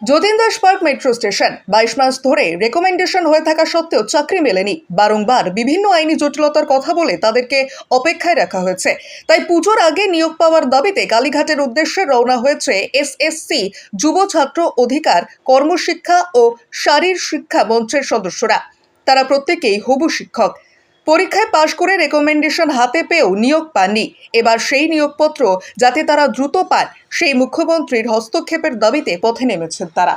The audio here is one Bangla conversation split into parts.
Jatin Das park metro station 22 মাস ধরে রেকমেন্ডেশন হয়ে থাকা সত্ত্বেও চাকরি মেলেনি। বারংবার বিভিন্ন আইনি জটিলতার কথা বলে তাদেরকে অপেক্ষায় রাখা হয়েছে। তাই পুজোর আগে নিয়োগ পাওয়ার দাবিতে কালীঘাটের উদ্দেশ্যে রওনা হয়েছে এসএসসি যুব ছাত্র অধিকার কর্মশিক্ষা ও শারীর শিক্ষা মঞ্চের সদস্যরা। তারা প্রত্যেকেই হবু শিক্ষক। পরীক্ষায় পাশ করে রেকমেন্ডেশন হাতে পেয়েও নিয়োগ পাননি। এবার সেই নিয়োগপত্র যাতে তারা দ্রুত পান সেই মুখ্যমন্ত্রীর হস্তক্ষেপের দাবিতে পথে নেমেছেন তারা।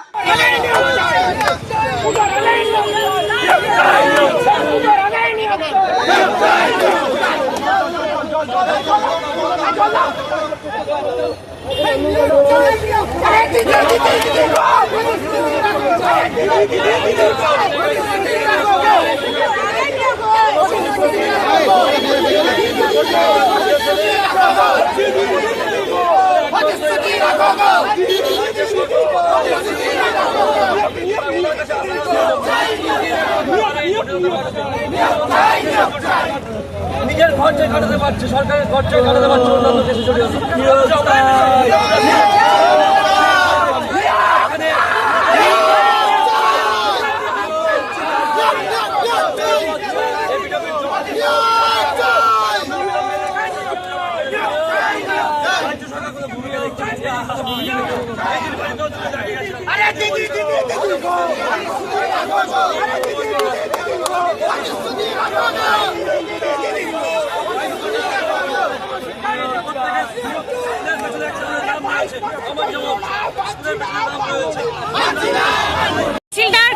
নিজের খরচে কাটাতে পারছে, সরকারের খরচে কাটাতে পারছে, অন্যান্য দেশে জড়িয়ে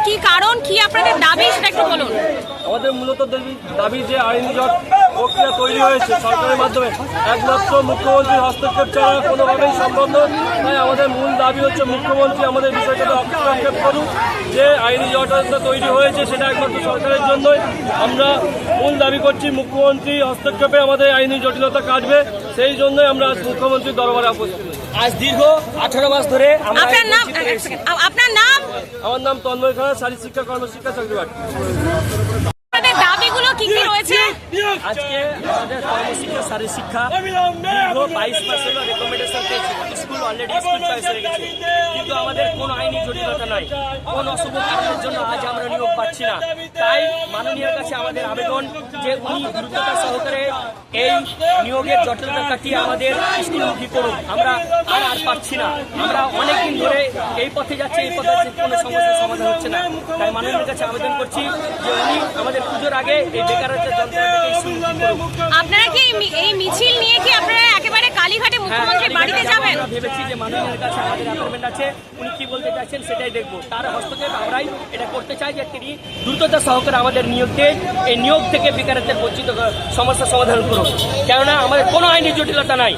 কি কারণ কি আপনাদের দাবি সেটা একটু বলুন। আমাদের মূলত দাবি যে আইনি জট প্রক্রিয়া তৈরি হয়েছে সরকারের মাধ্যমে একমাত্র মুখ্যমন্ত্রীর হস্তক্ষেপ ছাড়া কোনোভাবেই সম্ভব নয়। তাই আমাদের মূল দাবি হচ্ছে মুখ্যমন্ত্রী আমাদের বিষয়টাতে হস্তক্ষেপ করুন। যে আইনি জটটা তৈরি হয়েছে সেটা একমাত্র সরকারের জন্যই। আমরা মূল দাবি করছি মুখ্যমন্ত্রী হস্তক্ষেপে আমাদের আইনি জটিলতা কাটবে, সেই জন্যই আমরা মুখ্যমন্ত্রীর দরবারে উপস্থিত। আজ দীর্ঘ 18 মাস ধরে আপনার নাম? আমার নাম তন্ময় খান, শারীর শিক্ষা কর্মশিক্ষা চাকরিবাট। দাবিগুলো কি কি রয়েছে? আজকে আমাদের কর্মশিক্ষা শারীর শিক্ষা দীর্ঘ 22 মাস হলো রেকমেন্ডেশন পেয়েছি। স্কুল অলরেডি স্কুল চয়েস হয়ে গেছে, কিন্তু আমাদের কোনো আইনি জটিলতা নাই। কোন অশুভ কারণের জন্য আজ আমরা নিয়োগ পাচ্ছি না। তাই মাননীয়ের কাছে আমাদের আবেদন যে উনি দ্রুততা সহকারে এই নিয়োগের জটিলতা কাটিয়ে আমাদের স্কুলমুখী করুন। আমরা আর পাচ্ছি না। আমরা অনেকদিন ধরে এই পথে যাচ্ছি, এই পথে কোনো সমস্যার সমাধান হচ্ছে না। তাই মাননীয়ের কাছে আবেদন করছি যে উনি আমাদের পুজোর আগে এই বেকারত্বের যন্ত্রণা থেকে আপনারা কি এই মিছিল নিয়ে কি আপনারা একেবারে কালীঘাটে মুখ্যমন্ত্রীর বাড়িতে যাবেন? আমরা ভেবেছি যে মাননীয়ের কাছে আমাদের অ্যাপয়েন্টমেন্ট আছে, উনি কি বলতে চাইছেন সেটাই দেখবো। তার হস্তক্ষেপ আমরাই এটা করতে চাই যে তিনি দ্রুততা সহকারে আমাদের এই নিয়োগ থেকে বেকারত্বের বঞ্চিত সমস্যার সমাধান করুন। কেননা আমাদের কোনো আইনি জটিলতা নাই।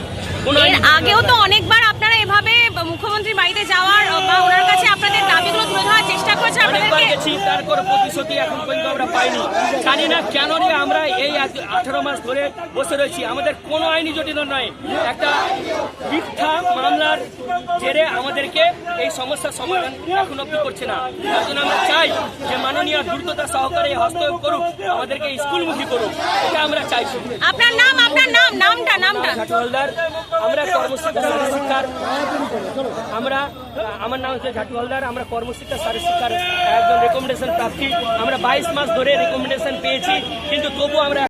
আগেও তো অনেকবার আপনারা এভাবে মুখ্যমন্ত্রীর বাড়িতে যাওয়ার বা ওনার কাছে আপনাদের দাবিগুলো তুলে ধরার চেষ্টা করেছেন। অনেকবার গেছি, তারপর প্রতিশ্রুতি এখন পর্যন্ত আমরা পাইনি। জানি না কেন আমরা এই 18 মাস ধরে বসে রয়েছি। আমাদের কোনো আইনি জটিলতা নয়। একটা মিথ্যা মামলার জেরে আমাদেরকে এই সমস্যার সমাধান এখন অব্দি করছে না। তার জন্য আমরা চাই যে মাননীয় দ্রুততা সহকারে হস্তক্ষেপ করুক, আমাদেরকে স্কুলমুখী করুক, এটা আমরা চাইছি। আপনার নামটা ঝাটু হালদার, আমরা কর্মশিক্ষা শারীর শিক্ষার আমার নাম হচ্ছে ঝাটু হালদার। আমরা কর্মশিক্ষা শারীর শিক্ষার একজন রেকমেন্ডেশন প্রার্থী। আমরা 22 মাস ধরে রেকমেন্ডেশন পেয়েছি, কিন্তু তবু আমরা